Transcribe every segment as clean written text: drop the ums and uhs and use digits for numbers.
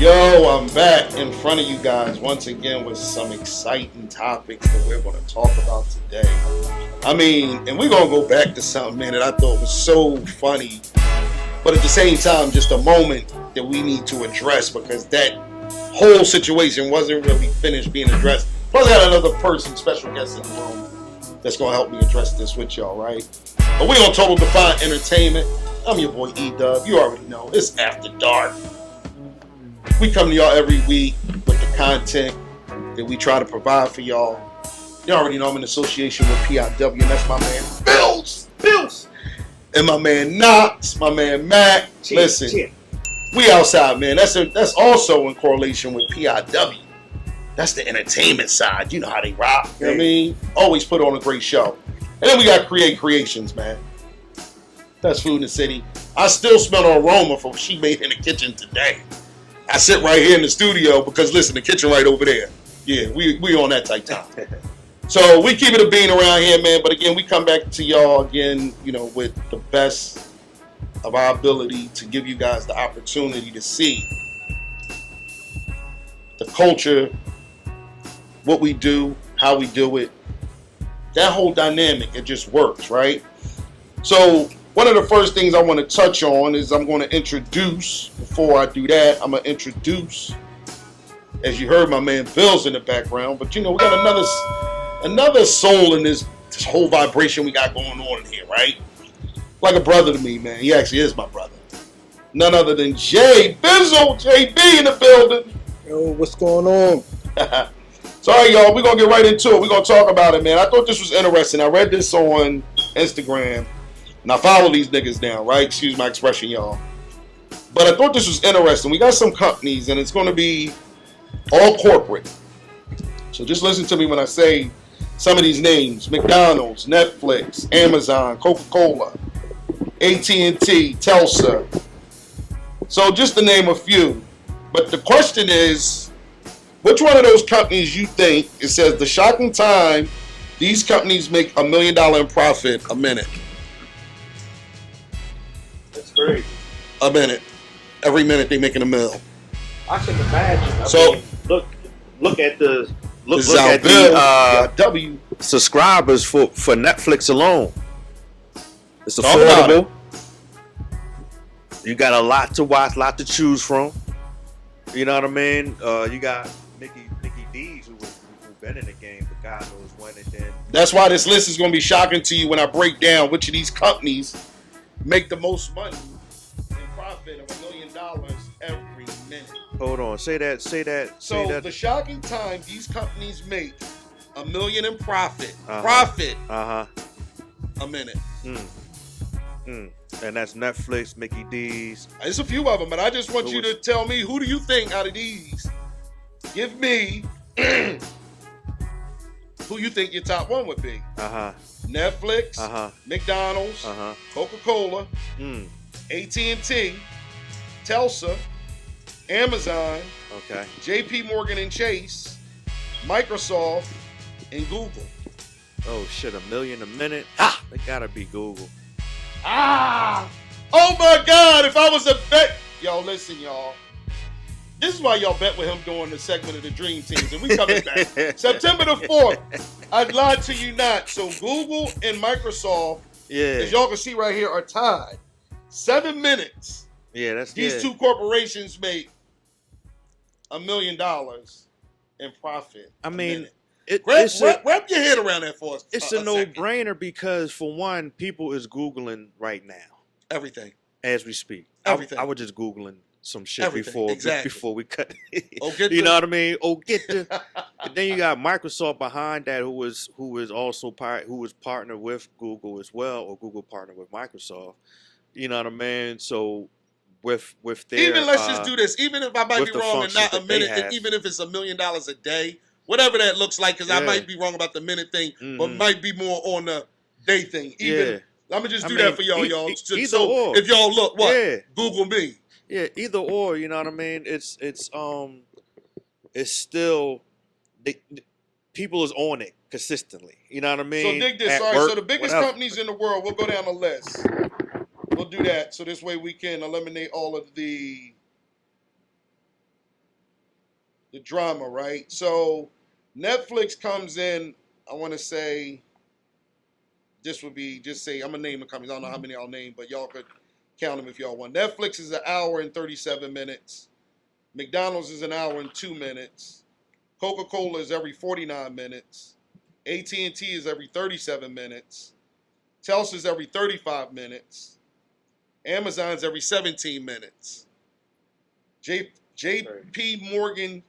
Yo, I'm back in front of you guys once again with some exciting topics that we're going to talk about today. And we're going to go back to something, man, that I thought was so funny, but at the same time, just a moment that we need to address because that whole situation wasn't really finished being addressed. Plus, I got another person, special guest in the room, that's going to help me address this with y'all, right? But we're on Total Defiant Entertainment. I'm your boy E-Dub. You already know. It's After Dark. We come to y'all every week with the content that we try to provide for y'all. You already know I'm in association with PIW, and that's my man Bills, and my man Knox, my man Mac. Listen, we outside, man. That's also in correlation with PIW. That's the entertainment side. You know how they rock. You know what I mean? Always put on a great show. And then we got Create Creations, man. Best food in the city. I still smell the aroma from what she made in the kitchen today. I sit right here in the studio because, listen, the kitchen right over there. Yeah, we on that tight time. So we keep it a bean around here, man. But again, we come back to y'all again, with the best of our ability to give you guys the opportunity to see the culture, what we do, how we do it. That whole dynamic, it just works, right? So one of the first things I want to touch on is I'm going to introduce, before I do that, I'm going to introduce, as you heard my man Bill's in the background, but we got another soul in this whole vibration we got going on in here, right? Like a brother to me, man. He actually is my brother. None other than Jay Bizzle, JB in the building. Yo, what's going on? Sorry, y'all. We're going to get right into it. We're going to talk about it, man. I thought this was interesting. I read this on Instagram. And I follow these niggas now, right? Excuse my expression, y'all. But I thought this was interesting. We got some companies, and it's going to be all corporate. So just listen to me when I say some of these names. McDonald's, Netflix, Amazon, Coca-Cola, AT&T, Telsa. So just to name a few. But the question is, which one of those companies you think, it says the shocking time, these companies make $1 million in profit a minute? Great. A minute. Every minute they making a mill. I can imagine. Look at the W subscribers for Netflix alone. It's Talk about affordable. You got a lot to watch, lot to choose from. You know what I mean? You got Mickey D's who been in the game for God knows when, and then that's why this list is going to be shocking to you when I break down which of these companies make the most money in profit of $1 million every minute. Hold on, say that. So the shocking time these companies make $1 million in profit. A minute. And that's Netflix, Mickey D's. There's a few of them, but I just want you to tell me, who do you think out of these? Give me who you think your top one would be. Netflix, McDonald's, Coca-Cola, AT&T, Telsa, Amazon, JP Morgan and Chase, Microsoft, and Google. Oh shit, $1 million a minute? They gotta be Google. Oh my God, if I was a bet. Yo, listen, y'all. This is why y'all bet with him doing the segment of the Dream Teams. And we coming back. September the 4th. I lied to you not. So Google and Microsoft, as y'all can see right here, are tied. 7 minutes. Yeah, that's These two corporations make $1 million in profit. I mean, wrap your head around that for us. It's a no-brainer because, for one, people is Googling right now. Everything. As we speak. Everything. I was just Googling some shit Everything. before we cut. You know what I mean? And then you got Microsoft behind that, who was partnered with Google as well, or Google partnered with Microsoft. You know what I mean? So with their even let's just do this. Even if I might be wrong and not a minute, and even if it's $1 million a day, whatever that looks like, because I might be wrong about the minute thing, but might be more on the day thing. I'm gonna just do that for y'all. So if y'all look, Google me. Yeah, either or, you know what I mean? It's still people is on it consistently. You know what I mean? So dig this. All right, so the biggest companies in the world, we'll go down the list. We'll do that so this way we can eliminate all of the the drama, right? So Netflix comes in, I want to say, this would be, just say, I'm going to name the companies. I don't know how many I'll name, but y'all could count them if y'all want. Netflix is an hour and 37 minutes. McDonald's is an hour and 2 minutes. Coca-Cola is every 49 minutes. AT&T is every 37 minutes. Telsa is every 35 minutes. Amazon's every 17 minutes. JP Morgan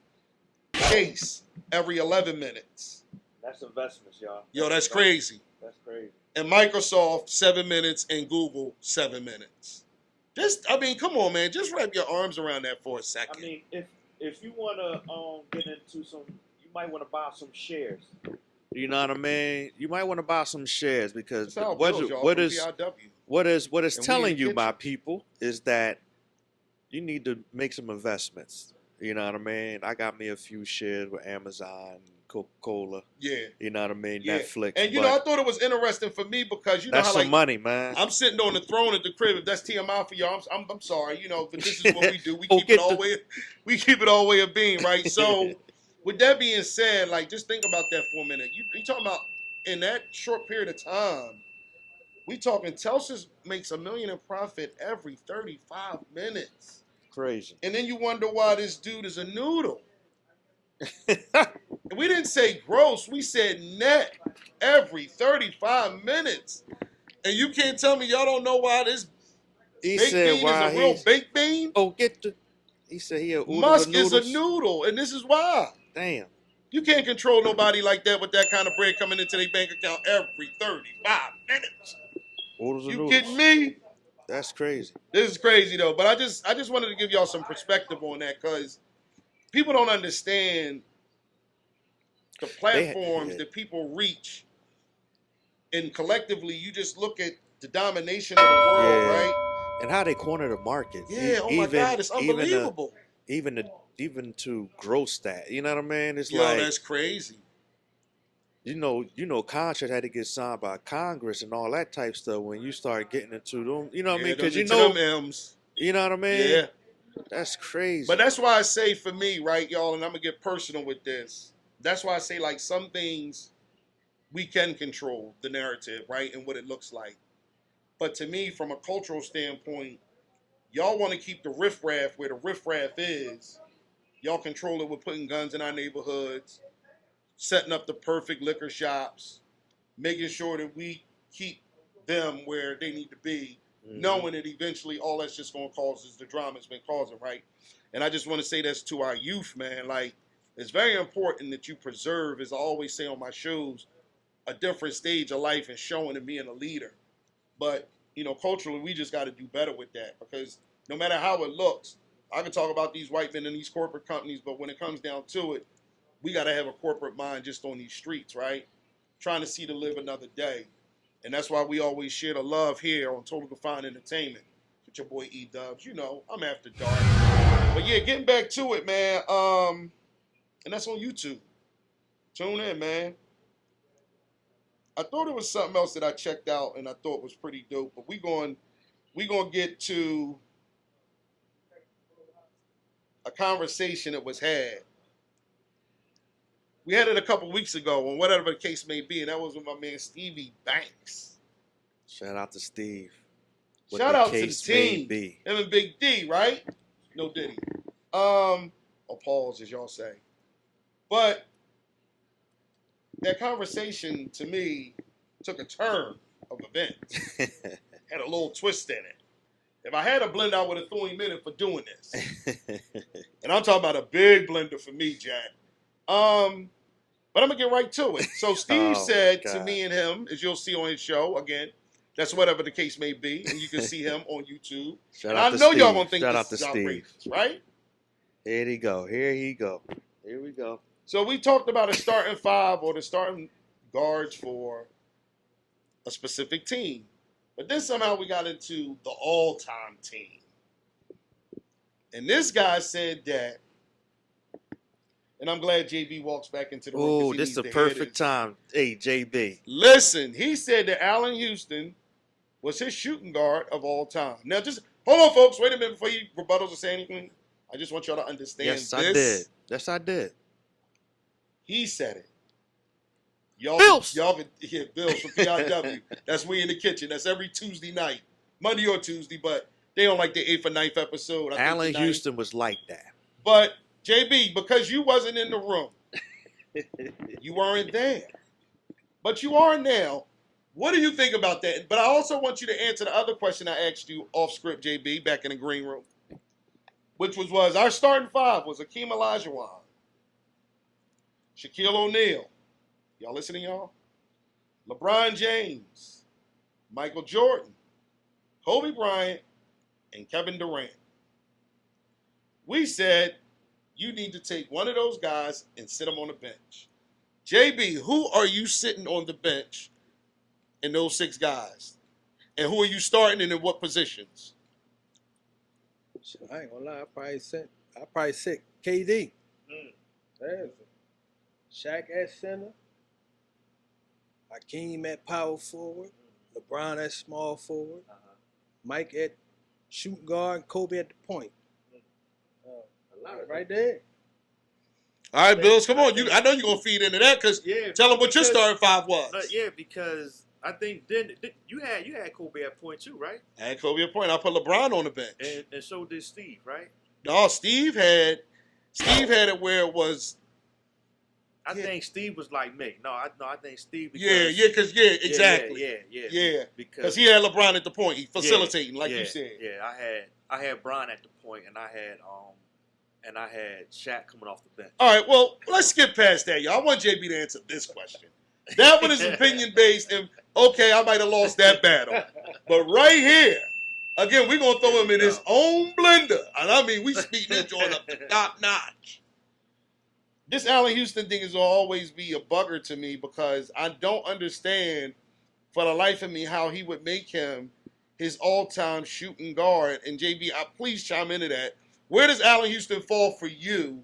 Chase every 11 minutes. That's investments, y'all. Yo, that's crazy. That's crazy. And Microsoft 7 minutes and Google 7 minutes. I mean, come on, man. Just wrap your arms around that for a second. I mean, if you want to get into some, you might want to buy some shares. You know what I mean? You might want to buy some shares because what is telling you, my people, is that you need to make some investments. You know what I mean? I got me a few shares with Amazon, Coca-Cola. Yeah. You know what I mean? Yeah. Netflix. And I thought it was interesting for me because you know that's how some money, man. I'm sitting on the throne at the crib. If that's TMI for y'all, I'm sorry, but this is what we do. We keep it all the way a beam, right? So with that being said, like just think about that for a minute. You talking about in that short period of time, we talking Telsus makes $1 million in profit every 35 minutes. Crazy. And then you wonder why this dude is a noodle. We didn't say gross, we said net every 35 minutes. And you can't tell me y'all don't know why this baked bean is a real baked bean? He said he a Musk is a noodle, and this is why. Damn. You can't control nobody like that with that kind of bread coming into their bank account every 35 minutes. You kidding me? That's crazy. This is crazy though, but I just wanted to give y'all some perspective on that because people don't understand the platforms that people reach, and collectively, you just look at the domination of the world, right? And how they corner the market. Yeah. Oh my God, it's unbelievable. Even to gross that, you know what I mean? It's that's crazy. You know, contract had to get signed by Congress and all that type stuff when you start getting into them. You know what I mean? Because them M's. You know what I mean? Yeah. That's crazy. But that's why I say for me, right, y'all, and I'm going to get personal with this. That's why I say, like, some things we can control the narrative, right, and what it looks like. But to me, from a cultural standpoint, y'all want to keep the riffraff where the riffraff is. Y'all control it with putting guns in our neighborhoods, setting up the perfect liquor shops, making sure that we keep them where they need to be, knowing that eventually all that's just going to cause is the drama it's been causing, right? And I just want to say this to our youth, man. Like, it's very important that you preserve, as I always say on my shows, a different stage of life and showing and being a leader. But, culturally, we just got to do better with that because no matter how it looks, I can talk about these white men and these corporate companies, but when it comes down to it, we got to have a corporate mind just on these streets, right? Trying to see to live another day. And that's why we always share the love here on Total Defined Entertainment. With your boy E-Dubs. I'm after dark. But yeah, getting back to it, man. And that's on YouTube. Tune in, man. I thought it was something else that I checked out and I thought was pretty dope. But we going to get to a conversation that was had. We had it a couple weeks ago, or whatever the case may be, and that was with my man Stevie Banks. Shout out to Steve. Shout out to the team. Him and Big D, right? No Diddy. Or pause, as y'all say. But that conversation, to me, took a turn of events. Had a little twist in it. If I had a blender, I would have threw him in for doing this. And I'm talking about a big blender for me, Jack. But I'm going to get right to it. So Steve said to me and him, as you'll see on his show, again, that's whatever the case may be, and you can see him on YouTube. I know y'all going to think this is outrageous, right? Here he go. Here we go. So we talked about a starting five or the starting guards for a specific team. But then somehow we got into the all-time team. And this guy said that, and I'm glad JB walks back into the room. Oh, this is the perfect time. Hey, JB. Listen, he said that Allen Houston was his shooting guard of all time. Now, just hold on, folks. Wait a minute before you rebuttals or say anything. I just want y'all to understand Yes, this. I did. Yes, I did. He said it. Y'all, Bills. y'all can hit Bills for PIW. That's We in the Kitchen. That's every Tuesday night, Monday or Tuesday, but they don't like the 8th or 9th episode. I think Allen the 9th. Houston was like that. But JB, because you wasn't in the room, you weren't there, but you are now. What do you think about that? But I also want you to answer the other question I asked you off script, JB, back in the green room, which was our starting five was Akeem Olajuwon, Shaquille O'Neal. Y'all listening, y'all? LeBron James, Michael Jordan, Kobe Bryant, and Kevin Durant. We said you need to take one of those guys and sit them on the bench. JB, who are you sitting on the bench in those 6 guys? And who are you starting and in what positions? I ain't gonna lie. I probably sit KD. There's it. Shaq at center. Hakeem at power forward. LeBron at small forward. Mike at shooting guard. And Kobe at the point. Right there. All right, Bills, come on. I know you're going to feed into that because tell them what your starting five was. Because I think then you had Kobe at point too, right? I had Kobe at point. I put LeBron on the bench. And so did Steve, right? No, Steve had it where it was. I think Steve was like me. I think Steve. Because exactly. Yeah. Because he had LeBron at the point, he facilitating, like you said. Yeah, I had Bron at the point, and I had Shaq coming off the bench. All right, well, let's skip past that, y'all. I want JB to answer this question. That one is opinion based, and okay, I might have lost that battle, but right here, again, we're gonna throw him in his own blender, and I mean, we speeding that joint up to top notch. This Allen Houston thing is will always be a bugger to me because I don't understand for the life of me how he would make him his all-time shooting guard. And JB, please chime into that. Where does Allen Houston fall for you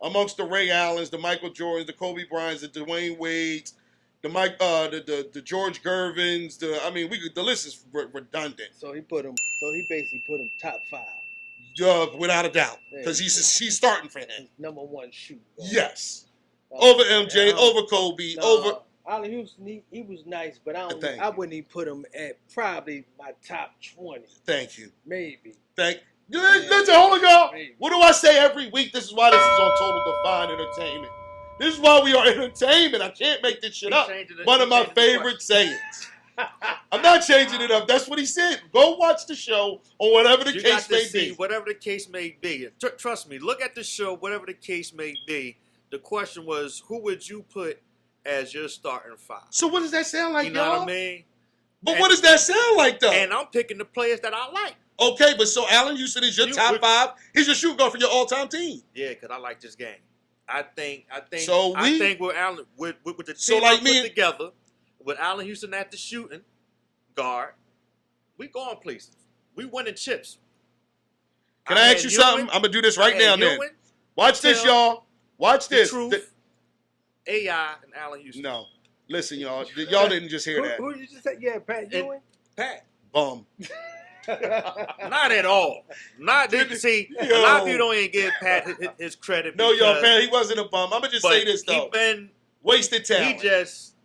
amongst the Ray Allens, the Michael Jordans, the Kobe Bryants, the Dwayne Wades, the George Gervins? The list is redundant. So he basically put him top 5. Without a doubt, because he's starting for him. Number 1 shooter. Yes, over MJ, over Kobe, over Allen Houston. He was nice, but I wouldn't even put him at probably my top 20. Thank you. Maybe. Listen, hold on, y'all. What do I say every week? This is why this is on Total Define Entertainment. This is why we are entertainment. I can't make this shit up. One of my favorite sayings. I'm not changing it up. That's what he said. Go watch the show or whatever the case may be. Whatever the case may be. Trust me, look at the show, whatever the case may be. The question was, who would you put as your starting 5? So what does that sound like, you know y'all? what I mean? But what does that sound like, though? And I'm picking the players that I like. Okay, but so Allen Houston is your top 5. He's your shooting guard for your all-time team. Yeah, because I like this game. I think with Allen, with the team put together, with Allen Houston at the shooting guard, we going places. We winning chips. Can I ask you something? I'm gonna do this right now. Then watch this, y'all. Watch this. Truth, AI and Allen Houston. No, listen, y'all. Y'all didn't just hear that. Who did you just say? Yeah, Pat Ewing. Pat. Bum. Not at all. Not see. A lot of people don't even give Pat his credit. No, y'all, Pat. He wasn't a bum. I'm gonna just say this though. He been wasted talent. He was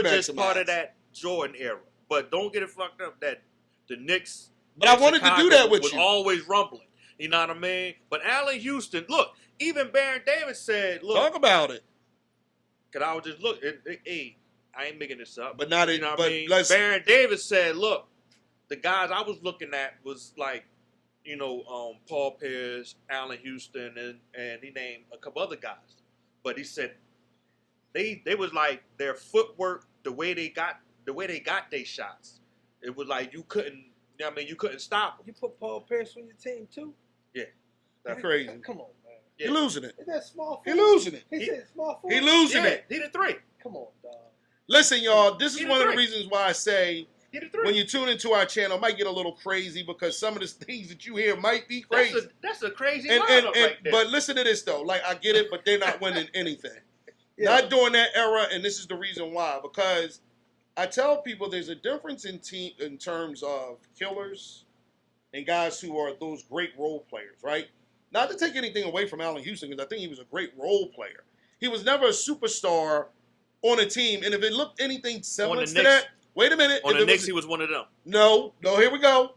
just maximized. part of that Jordan era. But don't get it fucked up that the Knicks. But I wanted to do that with was you. Always rumbling. You know what I mean? But Allen Houston, look, even Baron Davis said, "Look, talk about it." Cause I was just look. Hey, I ain't making this up. But not you know what I mean? Baron Davis said, "Look, the guys I was looking at was like, Paul Pierce, Allen Houston, and he named a couple other guys. But he said they was like their footwork, the way they got their shots. It was like you couldn't stop them. You put Paul Pierce on your team too? Yeah, that's crazy. Come on, man. Yeah. You're losing it. Is that small? He losing it. He said small. He losing it. He did 3. Come on, dog. Listen, y'all. This is one of the reasons why I say, when you tune into our channel, it might get a little crazy because some of the things that you hear might be crazy. That's a crazy lineup right there. But listen to this, though. Like, I get it, but they're not winning anything. Not during that era, and this is the reason why. Because I tell people there's a difference in terms of killers and guys who are those great role players, right? not to take anything away from Allen Houston, because I think he was a great role player. He was never a superstar on a team, and if it looked anything similar to that, wait a minute. On the Knicks, he was one of them. No, here we go.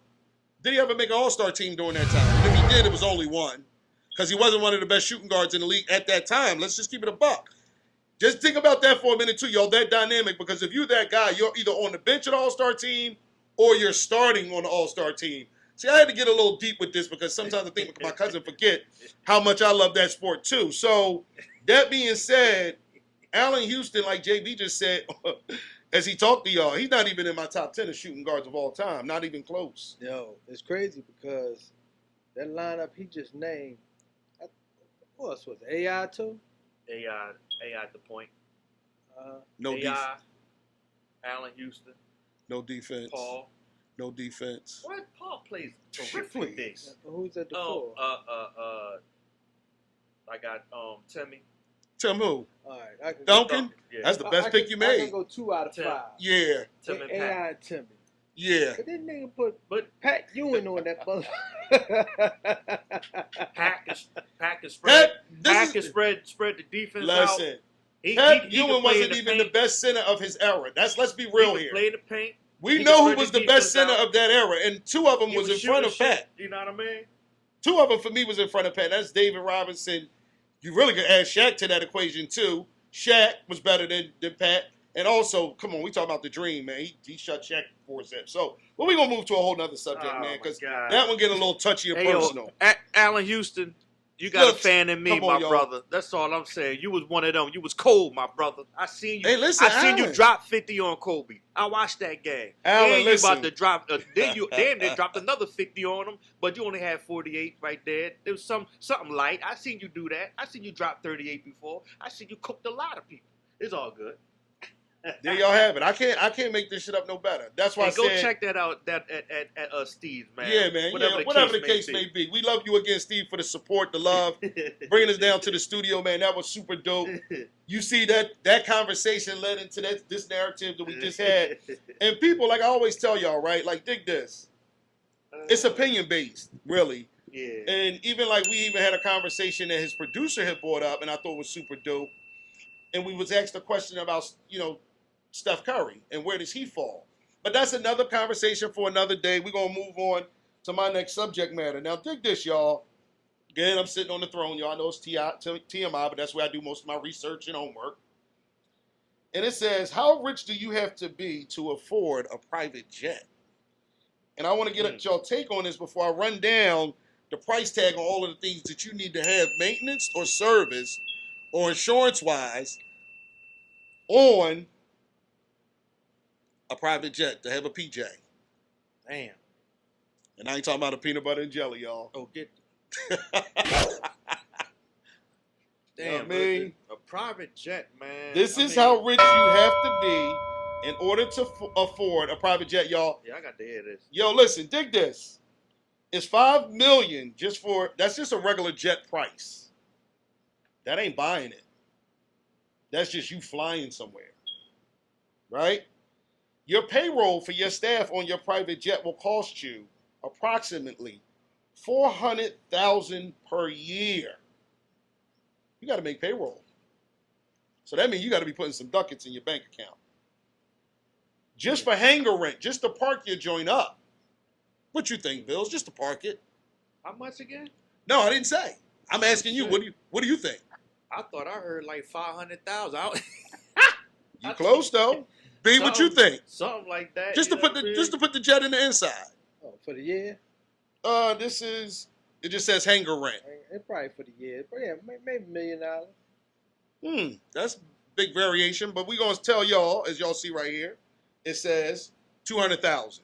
Did he ever make an all-star team during that time? And if he did, it was only one, because he wasn't one of the best shooting guards in the league at that time. Let's just keep it a buck. Just think about that for a minute, too, y'all, that dynamic, because if you're that guy, you're either on the bench at the all-star team or you're starting on the all-star team. See, I had to get a little deep with this because sometimes I think my cousin forget how much I love that sport, too. So, that being said, Allen Houston, like JB just said, as he talked to y'all, he's not even in my top 10 of shooting guards of all time. Not even close. Yo, it's crazy because that lineup he just named, who else was it? AI too? AI at the point. No AI, defense. Allen Houston, No defense. Paul. No defense. What? Paul plays terrific things. Who's at the Oh, four? I got Timmy. Tim who? All right, I can Duncan? Yeah. That's the best pick you I made. can go 2 out of Tim. 5. Yeah. Tim and AI Pat. and Timmy. Yeah. But this nigga put But Pat Ewing on that bus. Pack can spread. This Pack is- can spread the defense out. Listen, He Pat can Ewing play in wasn't even paint. the best center of his era. Let's be He real can here. play in the paint. We he know can who spread was the the best defense center out. of that era, and 2 of them He was in shooting front of shit, Pat. You know what I mean? 2 of them for me was in front of Pat. That's David Robinson. You really could add Shaq to that equation too. Shaq was better than Pat. And also, come on, we talking about the dream, man. He shut Shaq for his hip. So, well, we're going to move to a whole nother subject, Oh, man, my because God. that one get a little touchy and Hey, personal. Allen Houston, you got Look, a fan in me, come on, my y'all. brother. That's all I'm saying. You was one of them. You was cold, my brother. I seen you. Hey, listen, I seen you Allen. drop 50 on Kobe. I watched that game. Allen, then you listen. about to drop. Then they dropped another 50 on him, but you only had 48 right there. There was something light. I seen you do that. I seen you drop 38 before. I seen you cooked a lot of people. It's all good. There y'all have it. I can't make this shit up no better. That's why Hey, I go said, check that out. That at Steve's, man. yeah, man. Whatever the case may be. We love you again, Steve, for the support, the love, bringing us down to the studio, man. That was super dope. You see that conversation led into this narrative that we just had. And people, like I always tell y'all, right? Like, dig this. It's opinion based, really. Yeah. And even like we even had a conversation that his producer had brought up, and I thought was super dope. And we was asked a question about, Steph Curry and where does he fall? But that's another conversation for another day. We're gonna move on to my next subject matter. Now, dig this, y'all. Again, I'm sitting on the throne, y'all. I know it's TMI, but that's where I do most of my research and homework. And it says, how rich do you have to be to afford a private jet? And I want to get y'all take on this before I run down the price tag on all of the things that you need to have maintenance or service or insurance-wise on a private jet to have a PJ. Damn. And I ain't talking about a peanut butter and jelly, y'all. Oh, get. Damn, Damn, man. a private jet, man. This is how rich you have to be in order to afford a private jet, y'all. Yeah, I got to hear this. Yo, listen, dig this. It's $5 million that's just a regular jet price. That ain't buying it. That's just you flying somewhere. Right? Your payroll for your staff on your private jet will cost you approximately $400,000 per year. You got to make payroll. So that means you got to be putting some ducats in your bank account. Just for hangar rent, just to park your joint up. What you think, Bills? Just to park it. How much again? No, I didn't say. I'm asking you. Shit. What do you think? I thought I heard like 500,000. You close though. B, what you think? Something like that. Just to put the jet in the inside. Oh, for the year? It just says hangar rent. It's probably for the year. But yeah, maybe $1 million. That's big variation, but we're gonna tell y'all, as y'all see right here, it says 200,000.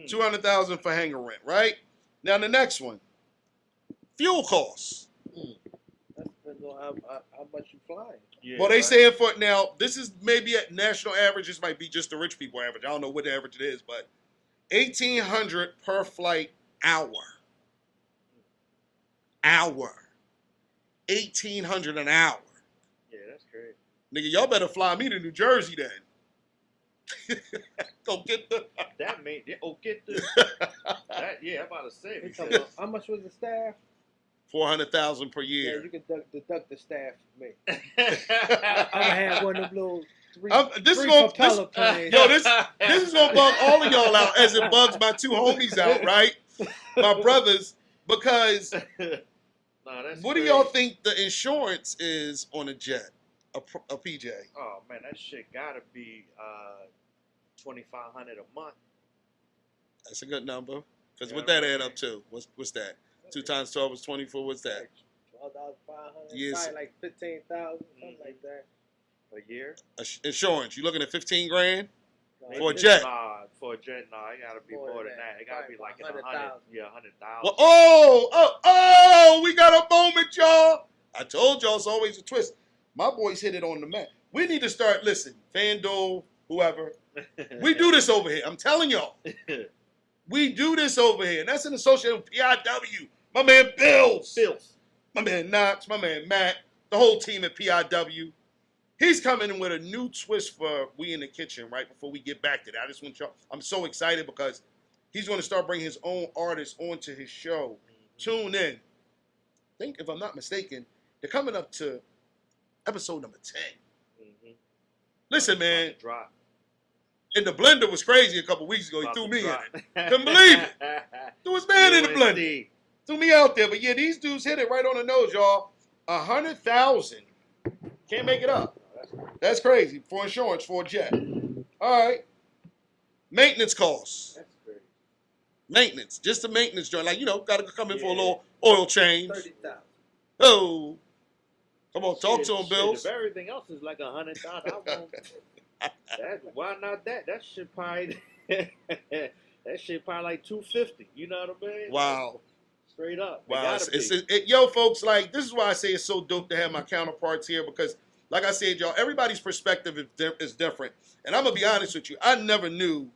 200,000 for hangar rent, right? Now the next one. Fuel costs. That depends on how much you flying. Yeah, Well, they right. saying for now, this is maybe at national average. This might be just the rich people average. I don't know what the average it is, but $1,800 per flight hour. $1,800 an hour. Yeah, that's great. Nigga, y'all better fly me to New Jersey then. Go get the. That made. Oh, get the. That, yeah, I'm about to say. They talking about, how much was the staff? $400,000 per Yeah, year. you can deduct the staff for me. I'm gonna have one of them little three propeller planes. Yo, this is gonna bug all of y'all out as it bugs my two homies out, right? My brothers, because what do y'all think the insurance is on a jet, a PJ? Oh man, that shit gotta be $2,500 a month. That's a good number. Because Yeah, what that right. add up to? What's that? 2 times 12 is 24. What's that? $12,500. Yes. Probably like 15,000, something like that. A year? Insurance. You looking at 15 grand? No, For a it's- jet. For a jet, nah, it gotta be more than that. It gotta be like in 100,000. 100,000. Well, oh, we got a moment, y'all. I told y'all it's always a twist. My boys hit it on the mat. We need to start, listen, FanDuel, whoever. We do this over here. I'm telling y'all. We do this over here. And that's in association with PIW. My man Bills. My man Knox. My man Matt. The whole team at PIW. He's coming in with a new twist for We in the Kitchen right before we get back to that. I just want y'all, I'm so excited because he's going to start bringing his own artists onto his show. Tune in. I think, if I'm not mistaken, they're coming up to episode number 10. Mm-hmm. Listen, man, Drop. and the blender was crazy a couple weeks ago. He threw me in it. Couldn't believe it. Threw his man in the blender. USD. Threw me out there. But yeah, these dudes hit it right on the nose, y'all. 100,000. Can't make it up. That's crazy for insurance for a jet. All right. Maintenance costs. That's crazy. Maintenance. Just the maintenance joint. Like, got to come in for a Yeah. little oil change. 30,000. Oh. Come on, talk Shit, to him, shit, Bills. If everything else is like 100,000, why not that? That shit probably like 250. You know what I mean? Wow. Straight up. It Wow. gotta be. Yo, folks, like, this is why I say it's so dope to have my counterparts here because, like I said, y'all, everybody's perspective is different. And I'm going to be honest with you. I never knew,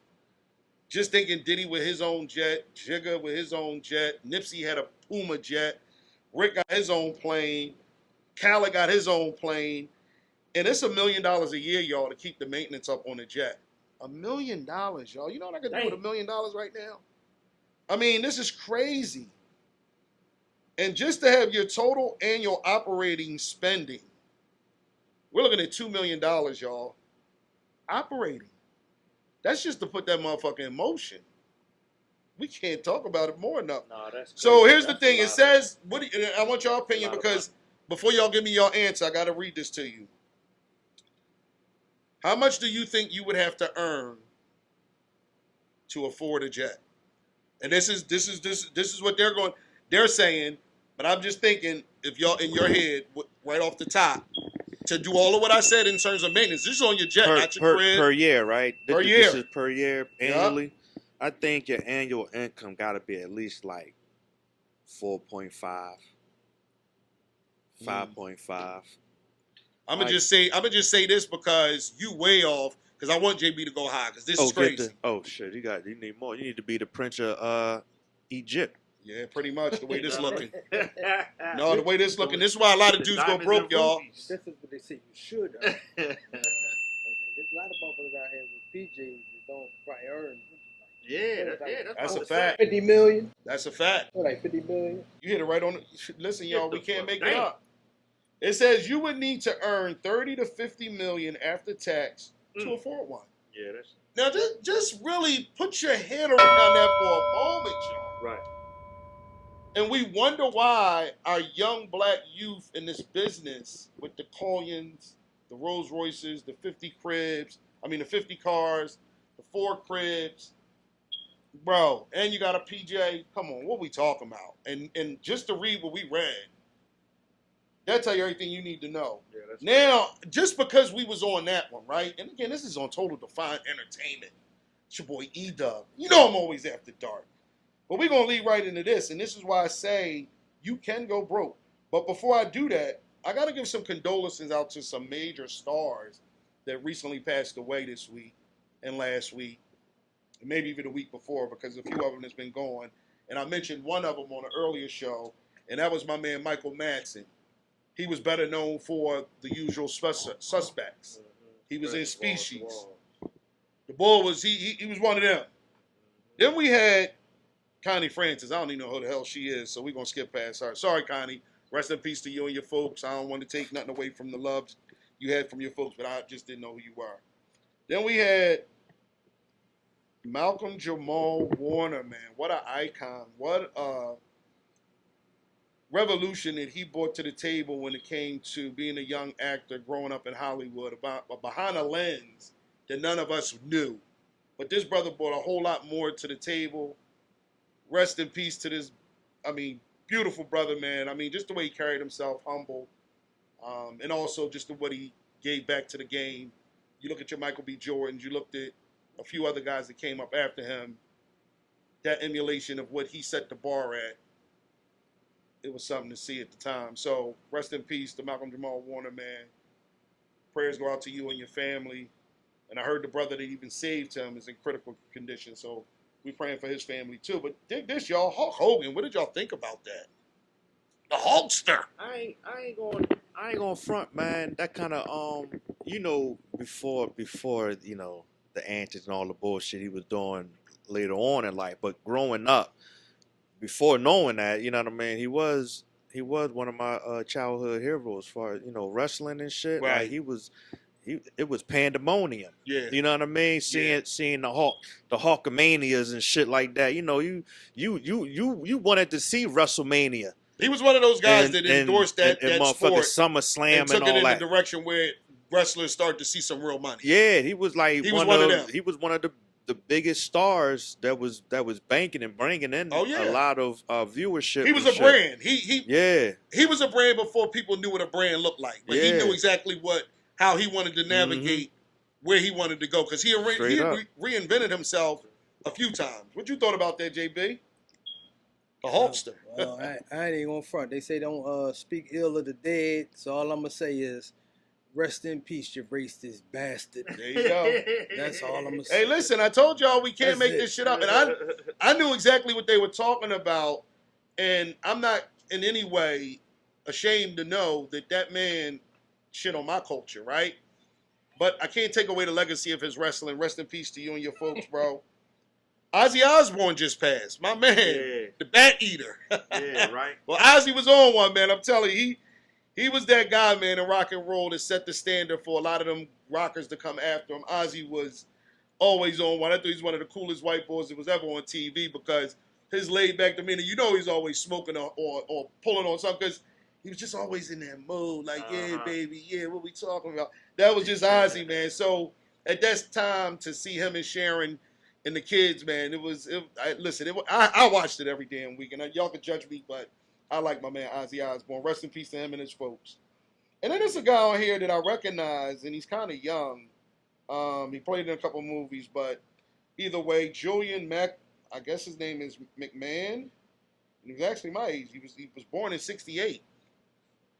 just thinking Diddy with his own jet, Jigga with his own jet, Nipsey had a Puma jet, Rick got his own plane, Khaled got his own plane, and it's $1 million a year, y'all, to keep the maintenance up on the jet. $1 million, y'all. You know what I can do with $1 million right now? I mean, this is crazy. And just to have your total annual operating spending, we're looking at $2 million, y'all. Operating. That's just to put that motherfucker in motion. We can't talk about it more enough. No, that's So crazy. here's the That's thing. a It lot. says, I want your opinion That's a lot of because before y'all give me your answer, I got to read this to you. How much do you think you would have to earn to afford a jet? And this is what they're saying, but I'm just thinking, if y'all in your head, right off the top, to do all of what I said in terms of maintenance, this is on your jet, not your crib. Per year, right? Per This year. is per year Yup. annually. I think your annual income got to be at least like 4.5, 5.5. I'm gonna just say this because you way off. Because I want JB to go high. Because this is crazy. Shit! You need more. You need to be the Prince of Egypt. Yeah, pretty much the way this looking. No, No, the way this looking. This is why a lot of dudes go broke, y'all. This is what they say you should earn. There's a lot of motherfuckers out here with PJs that don't probably earn. That's a what fact. 50 million? That's a fact. What, like 50 million? You hit it right on. Listen, y'all, we can't make it Damn. up. It says you would need to earn 30 to 50 million after tax to afford one. Yeah, that's Now, just really put your head around that for a moment, y'all. right. And we wonder why our young black youth in this business with the Collians, the Rolls Royces, the 50 cars, the 4 cribs, bro, and you got a PJ. Come on, what we talking about? And just to read what we read, that'll tell you everything you need to know. Yeah, that's Now, just because we was on that one, right? And again, this is on Total Defined Entertainment. It's your boy E-Dub. You know I'm always after dark. But we're going to lead right into this, and this is why I say you can go broke. But before I do that, I got to give some condolences out to some major stars that recently passed away this week and last week, and maybe even the week before, because a few of them has been gone. And I mentioned one of them on an earlier show, and that was my man Michael Madsen. He was better known for The Usual Suspects. He was in Species. The boy was he was one of them. Then we had Connie Francis. I don't even know who the hell she is, so we're going to skip past her. Sorry, Connie. Rest in peace to you and your folks. I don't want to take nothing away from the love you had from your folks, but I just didn't know who you were. Then we had Malcolm Jamal Warner, man. What an icon. What a revolution that he brought to the table when it came to being a young actor growing up in Hollywood, behind a lens that none of us knew. But this brother brought a whole lot more to the table. Rest in peace to this, beautiful brother, man. Just the way he carried himself, humble, and also just the what he gave back to the game. You look at your Michael B. Jordans, you looked at a few other guys that came up after him, that emulation of what he set the bar at, it was something to see at the time. So rest in peace to Malcolm Jamal Warner, man. Prayers go out to you and your family. And I heard the brother that even saved him is in critical condition. So we praying for his family too. But dig this, y'all. Hulk Hogan, what did y'all think about that? The Hulkster. I ain't going front, man. That kind of before the antics and all the bullshit he was doing later on in life, but growing up, before knowing that, you know what I mean, he was one of my childhood heroes as far as, wrestling and shit. Right. Like it was pandemonium. Yeah. You know what I mean? Seeing the Hulkamanias and shit like that. You wanted to see WrestleMania. He was one of those guys that endorsed that motherfucking sport SummerSlam and took and all it in that. the direction where wrestlers started to see some real money. Yeah, he was like He was one of them. He was one of the biggest stars that was banking and bringing in a lot of viewership. He was a brand. He was a brand before people knew what a brand looked like. But he knew exactly how he wanted to navigate where he wanted to go because he reinvented himself a few times. What you thought about that, JB? The Hulkster. Well, I ain't even gonna front. They say don't speak ill of the dead. So all I'm gonna say is, rest in peace, you racist bastard. There you go. That's all I'm gonna say. Hey, listen, I told y'all we can't make this shit up. And I knew exactly what they were talking about. And I'm not in any way ashamed to know that man shit on my culture, right? But I can't take away the legacy of his wrestling. Rest in peace to you and your folks, bro. Ozzy Osbourne just passed. My man, the Bat Eater. Yeah, right. Well, Ozzy was on one, man. I'm telling you, he was that guy, man, in rock and roll that set the standard for a lot of them rockers to come after him. Ozzy was always on one. I thought he's one of the coolest white boys that was ever on TV because his laid-back demeanor, he's always smoking or pulling on something because he was just always in that mood, like, yeah, baby, yeah, what we talking about? That was just Ozzy, man. So at that time, to see him and Sharon and the kids, man, I watched it every damn week, and y'all can judge me, but I like my man Ozzy Osbourne. Rest in peace to him and his folks. And then there's a guy on here that I recognize, and he's kind of young. He played in a couple movies, but either way, Julian I guess his name is McMahon. And he was actually my age. He was born in '68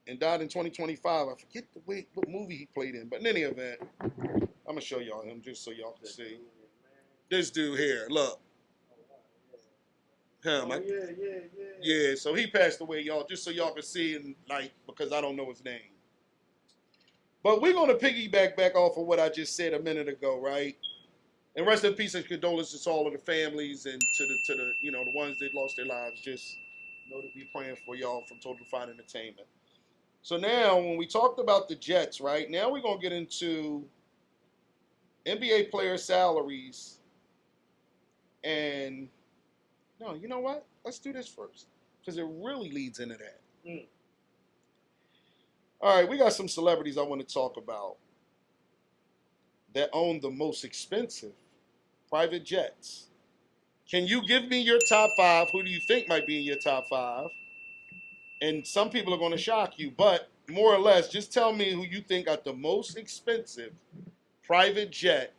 and died in 2025. I forget what movie he played in, but in any event, I'm gonna show y'all him just so y'all can see. This dude here, look. Him. Yeah, so he passed away, y'all, just so y'all can see, and because I don't know his name. But we're going to piggyback back off of what I just said a minute ago, right? And rest in peace and condolences to all of the families and to the the ones that lost their lives. Just know that we're praying for y'all from Total Fine Entertainment. So now, when we talked about the Jets, right, now we're going to get into NBA player salaries. And, no, you know what? Let's do this first, because it really leads into that. All right, we got some celebrities I want to talk about that own the most expensive private jets. Can you give me your top 5? Who do you think might be in your top 5? And some people are going to shock you, but more or less, just tell me who you think got the most expensive private jet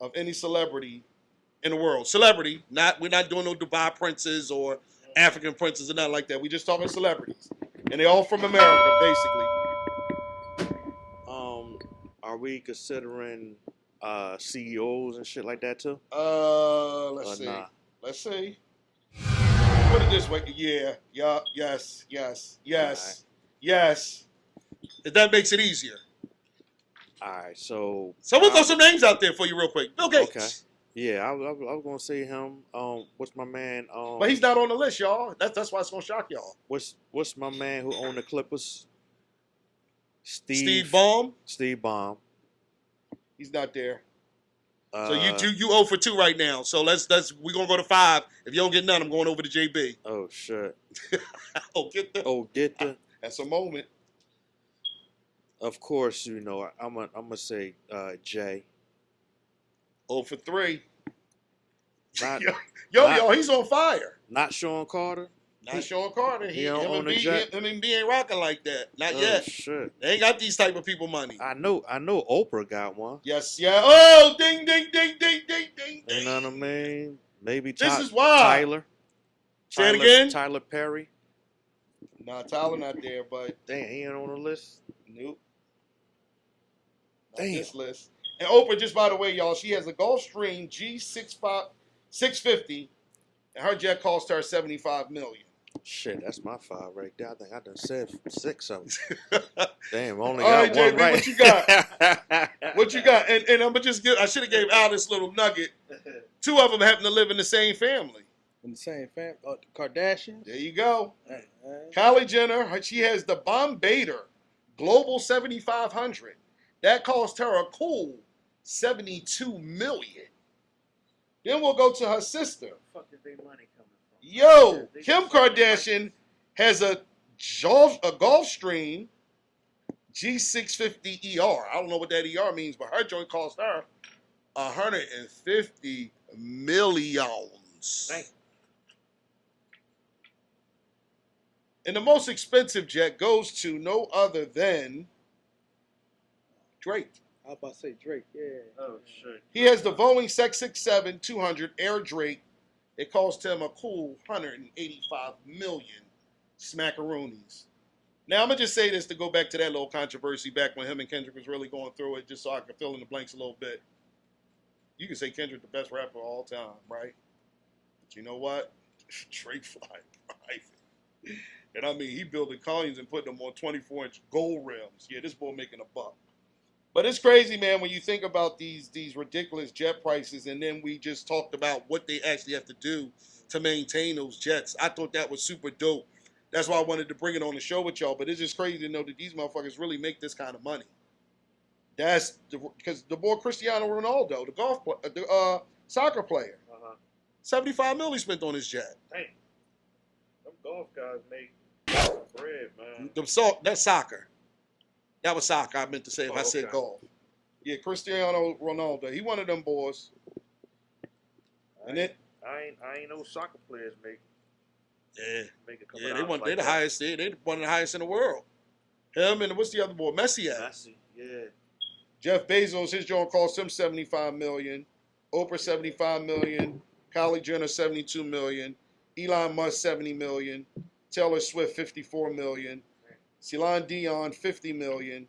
of any celebrity in the world. Celebrity, we're not doing no Dubai princes or African princes or nothing like that. We just talking celebrities, and they all from America, basically. Are we considering CEOs and shit like that too? Let's see. Nah? Let's see. Put it this way. Yeah, yes. If that makes it easier. All right, so we'll throw some names out there for you real quick. Bill Gates. Okay. Yeah, I was gonna say him. What's my man? But he's not on the list, y'all. That's why it's gonna shock y'all. What's my man who owned the Clippers? Steve Ballmer, Steve Ballmer. he's not there. Uh, So you 0 for 2 right now. So let's we're gonna go to 5. If you don't get none, I'm going over to JB. Oh shit. Get the. That's a moment. Of course, you know I'm gonna say Jay. 0 for 3. Not, Yo, he's on fire. not Sean Carter. Not Sean Carter. Him and B ain't rocking like that. Not yet. Shit. They ain't got these type of people money. I know Oprah got one. Yes, yeah. Oh, ding, ding, ding, ding, ding, ding, You know what I mean? Maybe This is why. Tyler. Say it again? Tyler Perry. Nah, Tyler not there, but Damn, he ain't on the list. nope. Not Damn. this list. And Oprah, just by the way, y'all, she has a Gulfstream G650, and her jet cost her $75 million. Shit, that's my 5 right there. I think I done said 6 of them. Damn, only All got right, one JB, right. what you got? What you got? And I'm gonna just give. I should have gave Al this little nugget. 2 of them happen to live in the same family. In the same family, Kardashians. There you go. Hey, Kylie Jenner, she has the Bombardier Global 7500. That cost her a cool $72 million. Then we'll go to her sister. Fuck is their money coming from? Yo, Kim Kardashian has a Gulfstream G650ER. I don't know what that ER means, but her joint cost her $150 million. Thank And the most expensive jet goes to no other than Drake. I was about to say Drake. Yeah. Oh shit. He has the Boeing 767-200 Air Drake. It cost him a cool $185 million smackaroonies. Now, I'm going to just say this to go back to that little controversy back when him and Kendrick was really going through it, just so I can fill in the blanks a little bit. You can say Kendrick the best rapper of all time, right? But you know what? Drake fly private. And I mean, he building columns and putting them on 24-inch gold rims. Yeah, this boy making a buck. But it's crazy, man, when you think about these ridiculous jet prices, and then we just talked about what they actually have to do to maintain those jets. I thought that was super dope. That's why I wanted to bring it on the show with y'all. But it's just crazy to know that these motherfuckers really make this kind of money. That's because the boy Cristiano Ronaldo, the soccer player, $75 million spent on his jet. Damn. Them golf guys make bread, man. That's soccer. That was soccer. I meant to say if I said okay. golf. Yeah, Cristiano Ronaldo. He one of them boys. And then I ain't no soccer players make it come yeah, out they're the highest. They one of the highest in the world. Him and what's the other boy? Messi. Messi, yeah. Jeff Bezos, his joint cost him $75 million. Oprah $75 million. Kylie Jenner $72 million. Elon Musk $70 million. Taylor Swift $54 million. Celine Dion $50 million.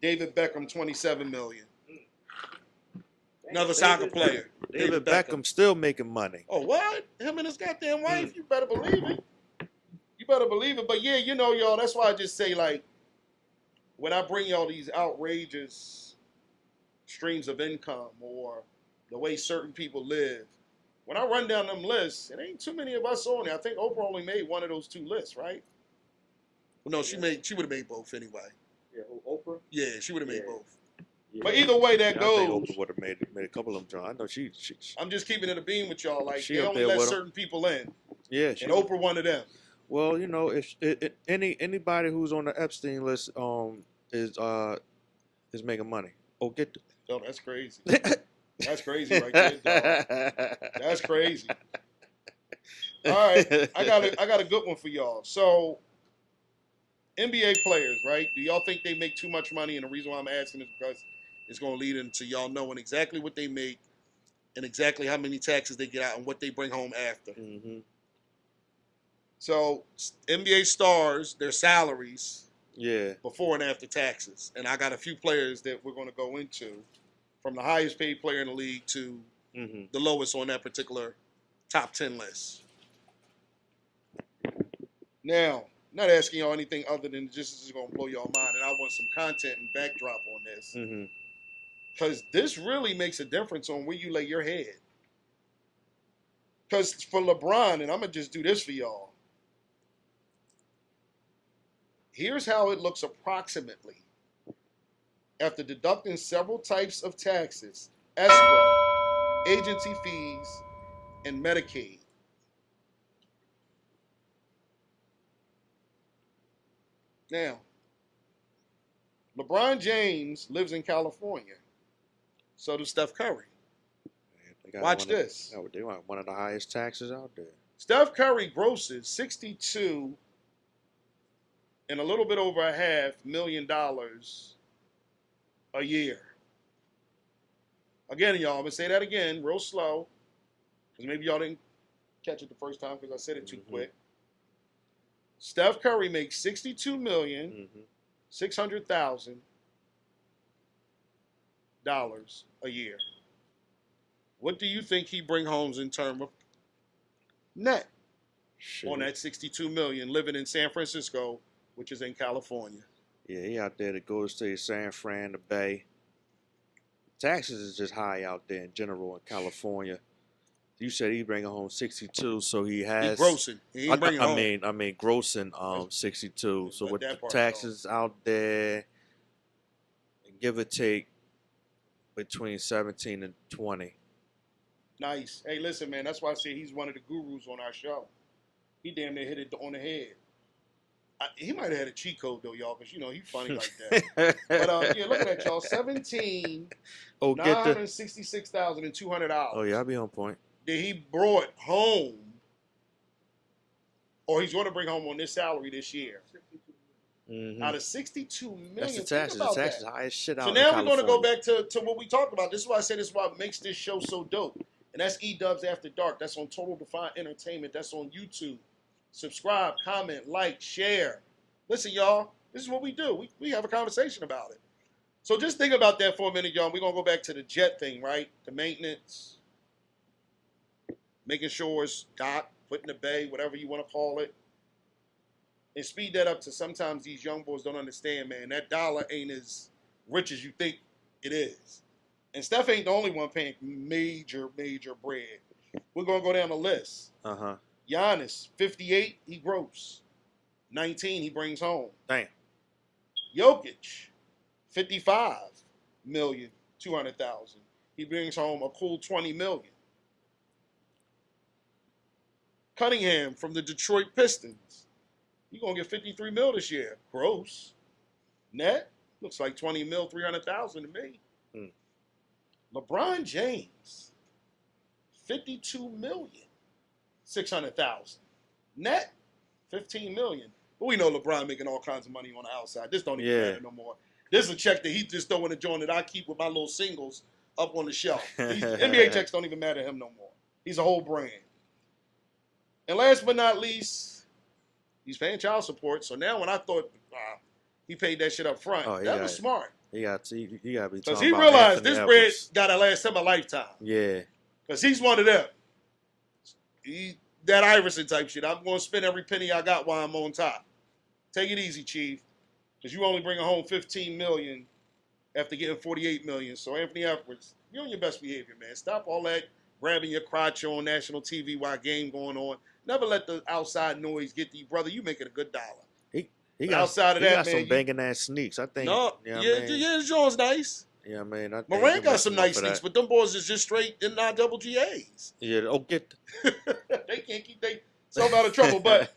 David Beckham $27 million. Another soccer player. David Beckham still making money. Oh, what? Him and his goddamn wife? You better believe it. You better believe it. But yeah, you know, y'all, that's why I just say, like, when I bring y'all these outrageous streams of income or the way certain people live, when I run down them lists, it ain't too many of us on there. I think Oprah only made one of those 2 lists, right? Well, no, she would have made both anyway. Yeah, Oprah. Yeah, she would have made both. Yeah. But either way that I goes, think Oprah would have made a couple of them. John. I know she I'm just keeping it a beam with y'all. Like, She they up only there let with 'em. certain people in. yeah. And Oprah one of them. Well, you know, if anybody who's on the Epstein list is making money. Oh, get Oh, that's crazy. That's crazy right there, dog. That's crazy. All right, I got a good one for y'all. So, NBA players, right? Do y'all think they make too much money? And the reason why I'm asking is because it's going to lead into y'all knowing exactly what they make and exactly how many taxes they get out and what they bring home after. Mm-hmm. So, NBA stars, their salaries Yeah. before and after taxes. And I got a few players that we're going to go into, from the highest paid player in the league to Mm-hmm. the lowest on that particular top 10 list. Now, not asking y'all anything other than just this is going to blow y'all mind, and I want some content and backdrop on this, Mm-hmm. because this really makes a difference on where you lay your head. Because for LeBron, and I'm going to just do this for y'all. Here's how it looks approximately. After deducting several types of taxes, escrow, agency fees, and Medicaid. Now, LeBron James lives in California. So does Steph Curry. Watch this. They want one of the highest taxes out there. Steph Curry grosses 62 and a little bit over $500,000 a year. Again, y'all, I'm going to say that again real slow, because maybe y'all didn't catch it the first time because I said it too quick. Steph Curry makes $62,600,000 a year. What do you think he bring home in terms of net on that $62 million living in San Francisco, which is in California? Yeah, he out there to go to San Fran, the Bay. Taxes is just high out there in general in California. You said he bringing home 62, so he has. He grossing. He ain't bringing home. I mean grossing 62. So with the taxes out there, give or take between 17 and 20. Nice. Hey, listen, man. That's why I say he's one of the gurus on our show. He damn near hit it on the head. He might have had a cheat code though, y'all, because you know he's funny like that. But yeah, look at that, y'all. $966,200. Oh yeah, I'll be on point. That he brought home, or he's going to bring home on this salary this year. Out of $62 million. That's the taxes. The taxes high as shit out. So now we're going to go back to what we talked about. This is why I say this is what makes this show so dope. And that's E-Dubs After Dark. That's on Total Defiant Entertainment. That's on YouTube. Subscribe, comment, like, share. Listen, y'all, this is what we do. We have a conversation about it. So just think about that for a minute, y'all. We're going to go back to the jet thing, right? The maintenance, making sure it's docked, put in the bay, whatever you want to call it. And speed that up to sometimes these young boys don't understand, man. That dollar ain't as rich as you think it is. And Steph ain't the only one paying major, major bread. We're going to go down the list. Giannis, 58, he gross. 19, he brings home. Damn. Jokic, 55,200,000. He brings home a cool 20 million. Cunningham from the Detroit Pistons. You're going to get 53 mil this year. Gross. Net, looks like 20 mil, 300,000 to me. LeBron James, 52,600,000. Net, 15 million. But we know LeBron making all kinds of money on the outside. This don't even matter no more. This is a check that he just throwing a joint that I keep with my little singles up on the shelf. These NBA checks don't even matter to him no more. He's a whole brand. And last but not least, he's paying child support. So now when I thought he paid that shit up front, that was smart. He got to be because he realized this bread got to last him a lifetime. Yeah. Because he's one of them. That Iverson type shit. I'm going to spend every penny I got while I'm on top. Take it easy, Chief. Because you only bring home $15 million after getting $48 million. So Anthony Edwards, you're on your best behavior, man. Stop all that grabbing your crotch on national TV while a game going on. Never let the outside noise get to you, brother. You making a good dollar. He got some banging ass sneaks. I think. No, his Jones nice. Yeah, man. Morant got some nice sneaks, but them boys is just straight NIAAs. Yeah, get. They can't keep themselves out of trouble. But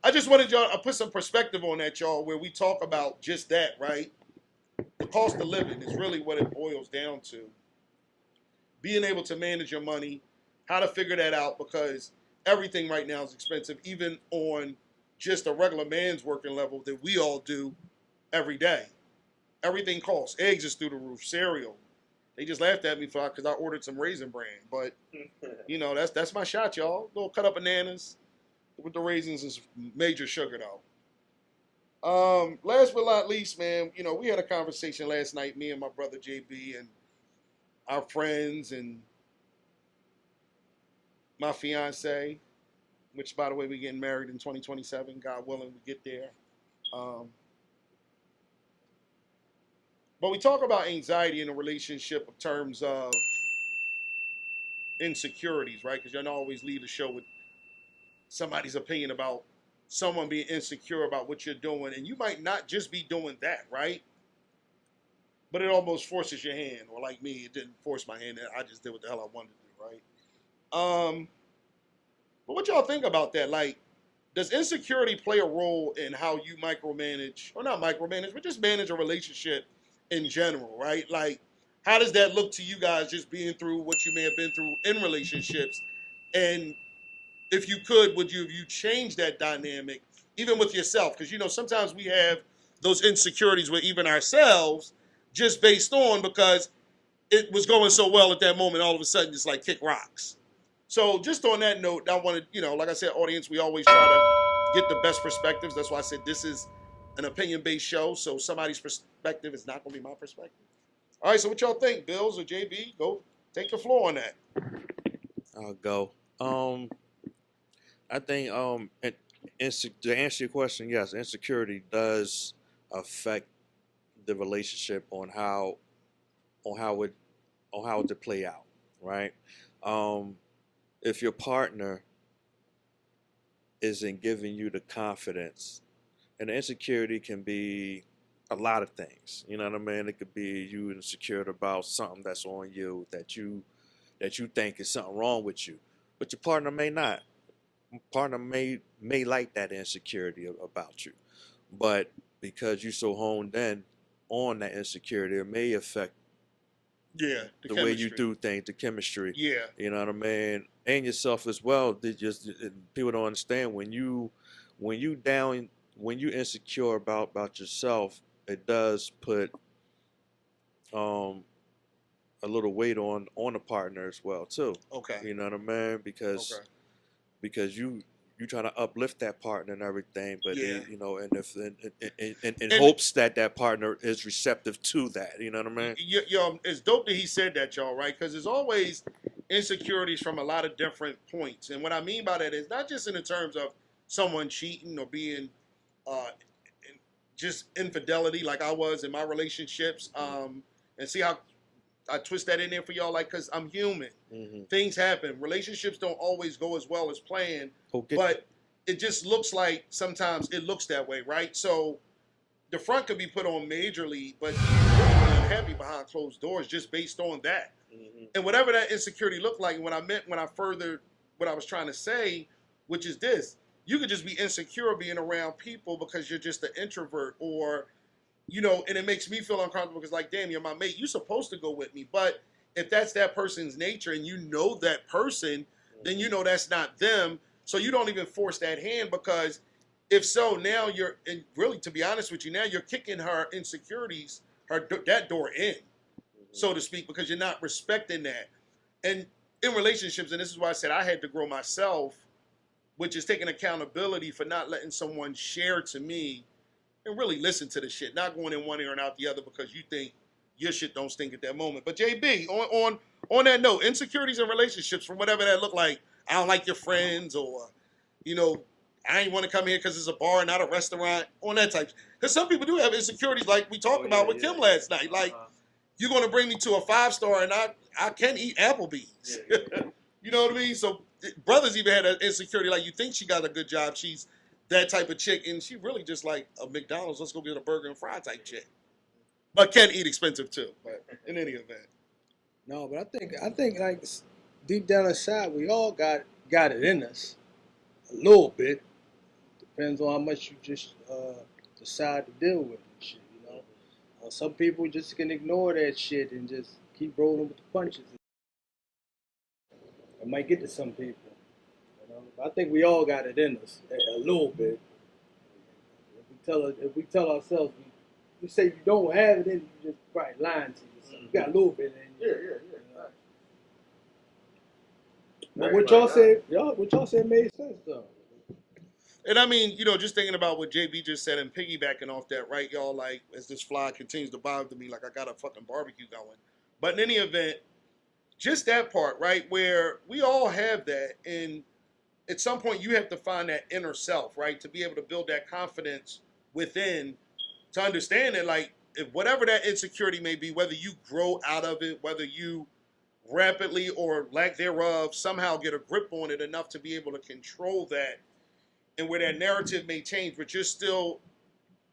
I just wanted y'all to put some perspective on that, y'all, where we talk about just that, right? The cost of living is really what it boils down to. Being able to manage your money, how to figure that out, because everything right now is expensive, even on just a regular man's working level that we all do every day. Everything costs. Eggs is through the roof. Cereal. They just laughed at me because I ordered some Raisin Bran. But, you know, that's my shot, y'all. Little cut up bananas with the raisins is major sugar, though. Last but not least, man, you know, we had a conversation last night, me and my brother JB and our friends and my fiance, which, by the way, we're getting married in 2027. God willing, we get there. But we talk about anxiety in a relationship in terms of insecurities, right? Because y'all always leave the show with somebody's opinion about someone being insecure about what you're doing, and you might not just be doing that, right? But it almost forces your hand, or like me, it didn't force my hand. I just did what the hell I wanted to do, right? But what y'all think about that? Like, does insecurity play a role in how you micromanage, or not micromanage, but just manage a relationship in general, right? Like, how does that look to you guys just being through what you may have been through in relationships? And if you could, would you change that dynamic, even with yourself? Because, sometimes we have those insecurities with even ourselves just based on because it was going so well at that moment, all of a sudden just like kick rocks. So just on that note, I wanted, like I said, audience, we always try to get the best perspectives. That's why I said this is an opinion-based show, so somebody's perspective is not going to be my perspective. All right, so what y'all think, Bills or JB? Go take the floor on that. I'll go. I think to answer your question, yes, insecurity does affect the relationship on how it to play out, right? If your partner isn't giving you the confidence, and the insecurity can be a lot of things, you know what I mean? It could be you insecure about something that's on you that you think is something wrong with you, but your partner may not. Partner may like that insecurity about you, but because you're so honed in on that insecurity, it may affect the way you do things, the chemistry. Yeah. You know what I mean? And yourself as well. People don't understand when you insecure about yourself, it does put a little weight on the partner as well too. Okay. You know what I mean? Because you trying to uplift that partner and everything, but Yeah. in hopes that partner is receptive to that. You know what I mean? Yo, it's dope that he said that, y'all, right? Because there's always insecurities from a lot of different points, and what I mean by that is not just in the terms of someone cheating or being just infidelity, like I was in my relationships, and see how I twist that in there for y'all, like, because I'm human. Mm-hmm. Things happen. Relationships don't always go as well as planned, but it just looks like sometimes it looks that way, right? So the front could be put on majorly, but you're really unhappy behind closed doors just based on that. Mm-hmm. And whatever that insecurity looked like, when I furthered what I was trying to say, which is this: you could just be insecure being around people because you're just an introvert, or and it makes me feel uncomfortable because, like, damn, you're my mate. You're supposed to go with me. But if that's that person's nature and you know that person, then you know that's not them. So you don't even force that hand, because if so, now you're, and really, to be honest with you, now you're kicking her insecurities, that door in, so to speak, because you're not respecting that. And in relationships, and this is why I said I had to grow myself, which is taking accountability for not letting someone share to me and really listen to the shit, not going in one ear and out the other because you think your shit don't stink at that moment. But JB, on that note, insecurities in relationships, from whatever that look like, I don't like your friends, or I ain't want to come here because it's a bar, not a restaurant, on that type. Because some people do have insecurities, like we talked about with Kim last night. Like, you're going to bring me to a 5-star and I can eat Applebee's. You know what I mean? So brothers even had an insecurity, like, you think she got a good job, she's that type of chick, and she really just like a McDonald's, let's go get a burger and fry type chick. But can eat expensive too. But in any event. No, but I think like deep down inside, we all got it in us. A little bit. Depends on how much you just decide to deal with and shit, some people just can ignore that shit and just keep rolling with the punches. It might get to some people. I think we all got it in us a little bit. If we tell ourselves we say you don't have it in you, just probably lying to yourself. You got a little bit in you. Yeah. But what y'all said made sense though. And I mean, just thinking about what JB just said and piggybacking off that, right, y'all, like, as this fly continues to bother me, like I got a fucking barbecue going. But in any event, just that part, right, where we all have that, and at some point you have to find that inner self, right, to be able to build that confidence within, to understand that, like, if whatever that insecurity may be, whether you grow out of it, whether you rapidly or lack thereof somehow get a grip on it enough to be able to control that, and where that narrative may change, but you're still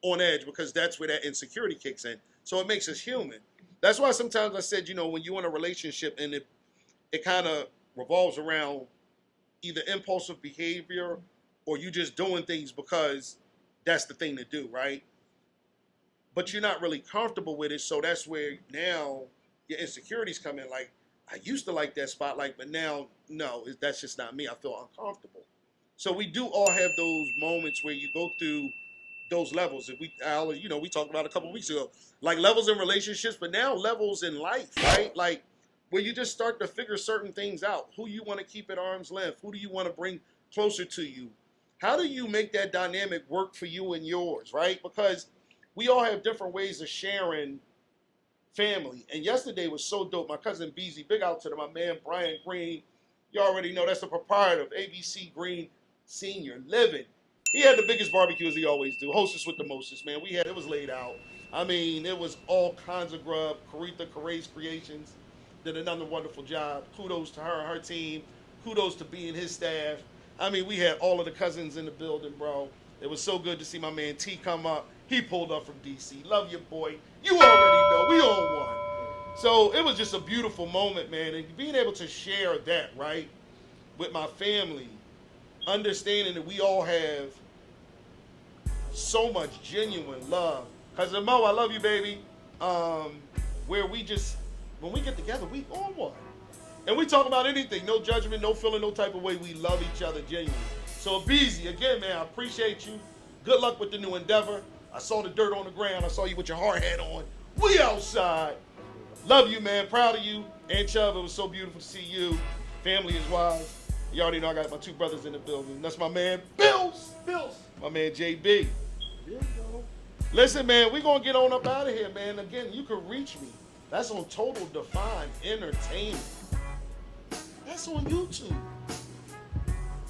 on edge because that's where that insecurity kicks in. So it makes us human. That's why sometimes I said, when you're in a relationship and it kind of revolves around either impulsive behavior or you just doing things because that's the thing to do, right? But you're not really comfortable with it, so that's where now your insecurities come in. Like, I used to like that spotlight, but now, no, that's just not me. I feel uncomfortable. So we do all have those moments where you go through those levels. If we talked about a couple weeks ago, like levels in relationships, but now levels in life, right? Like where you just start to figure certain things out. Who you want to keep at arm's length? Who do you want to bring closer to you? How do you make that dynamic work for you and yours, right? Because we all have different ways of sharing family. And yesterday was so dope. My cousin BZ, big out to my man Brian Green. You already know that's the proprietor of ABC Green Senior Living. He had the biggest barbecue as he always do. Hostess with the mostest, man. It was laid out. I mean, it was all kinds of grub. Caretha Caray's Creations did another wonderful job. Kudos to her and her team. Kudos to B and his staff. I mean, we had all of the cousins in the building, bro. It was so good to see my man T come up. He pulled up from DC. Love your boy. You already know. We all won. So it was just a beautiful moment, man. And being able to share that, right, with my family, understanding that we all have so much genuine love. Cousin Mo, I love you, baby. Where we just, when we get together, we all one. And we talk about anything. No judgment, no feeling, no type of way. We love each other genuinely. So, Beezy, again, man, I appreciate you. Good luck with the new endeavor. I saw the dirt on the ground. I saw you with your hard hat on. We outside. Love you, man. Proud of you. And Chubb, it was so beautiful to see you. Family is wise. You already know I got my two brothers in the building. That's my man, Bills. My man, JB. Listen, man, we're going to get on up out of here, man. Again, you can reach me. That's on Total Define Entertainment. That's on YouTube.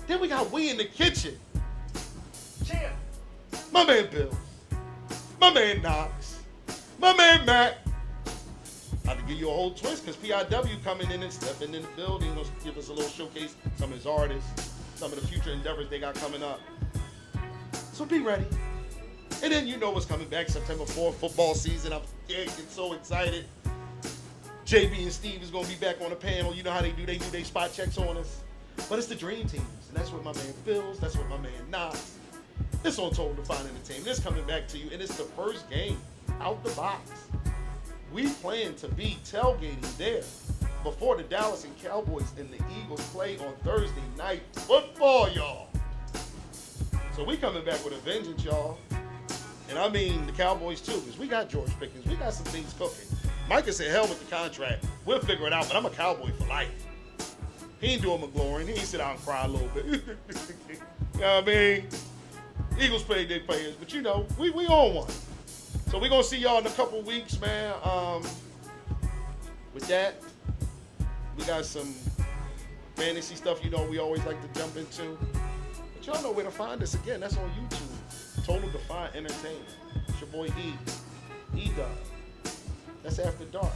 Then we got We in the Kitchen. Champ. My man Bill. My man Knox. My man Matt. I have to give you a whole twist because PIW coming in and stepping in the building. Will give us a little showcase. Some of his artists. Some of the future endeavors they got coming up. So be ready. And then you know what's coming back September 4th, football season. I'm getting so excited. JB and Steve is going to be back on the panel. You know how they do their spot checks on us. But it's the dream teams. And that's what my man Phils, that's what my man Knox. It's on Total Define Entertainment. It's coming back to you. And it's the first game out the box. We plan to be tailgating there before the Dallas and Cowboys and the Eagles play on Thursday night football, y'all. So we coming back with a vengeance, y'all. And I mean the Cowboys too, because we got George Pickens. We got some things cooking. Micah said, hell with the contract. We'll figure it out, but I'm a Cowboy for life. He ain't doing McLaurin. He ain't sit down and cry a little bit. You know what I mean? Eagles play their players, but you know, we on one. So we're going to see y'all in a couple weeks, man. With that, we got some fantasy stuff, you know, we always like to jump into. But y'all know where to find us again. That's on YouTube. Total Define Entertainment. It's your boy E. E-Dub. That's After Dark.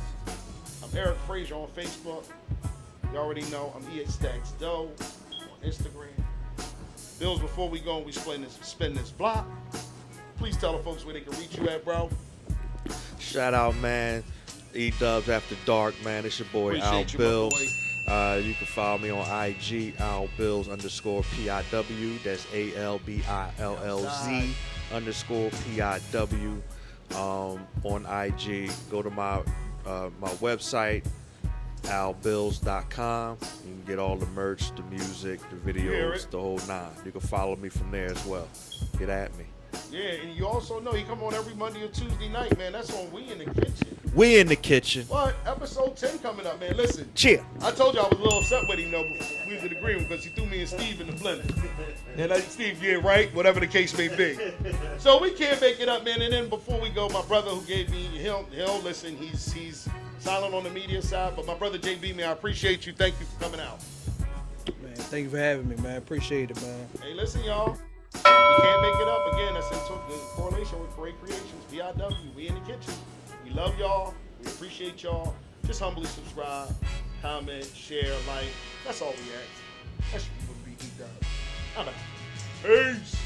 I'm Eric Frazier on Facebook. You already know I'm E.A. Stacks Doe on Instagram. Bills, before we go and we spin this block, please tell the folks where they can reach you at, bro. Shout out, man. E-Dubs After Dark, man. It's your boy Appreciate Al Bills. You can follow me on IG, Al Bills _PIW. That's ALBILLZ _PIW on IG. Go to my website, albills.com. You can get all the merch, the music, the videos, the whole nine. You can follow me from there as well. Get at me. Yeah, and you also know he come on every Monday or Tuesday night, man. That's on We in the Kitchen. We in the kitchen. What? Episode 10 coming up, man. Listen. Cheer. I told you I was a little upset with him, though, before we was in agreement because he threw me and Steve in the blender. And like, Steve, yeah, right? Whatever the case may be. So we can't make it up, man. And then before we go, my brother who gave me, he'll listen, he's silent on the media side. But my brother JB, man, I appreciate you. Thank you for coming out. Man, thank you for having me, man. Appreciate it, man. Hey, listen, y'all. We can't make it up. Again, that's in correlation with Parade Creations, VIW. We in the kitchen. We love y'all. We appreciate y'all. Just humbly subscribe. comment, share, like. That's all we ask. That's what we be done. I'm out. Peace.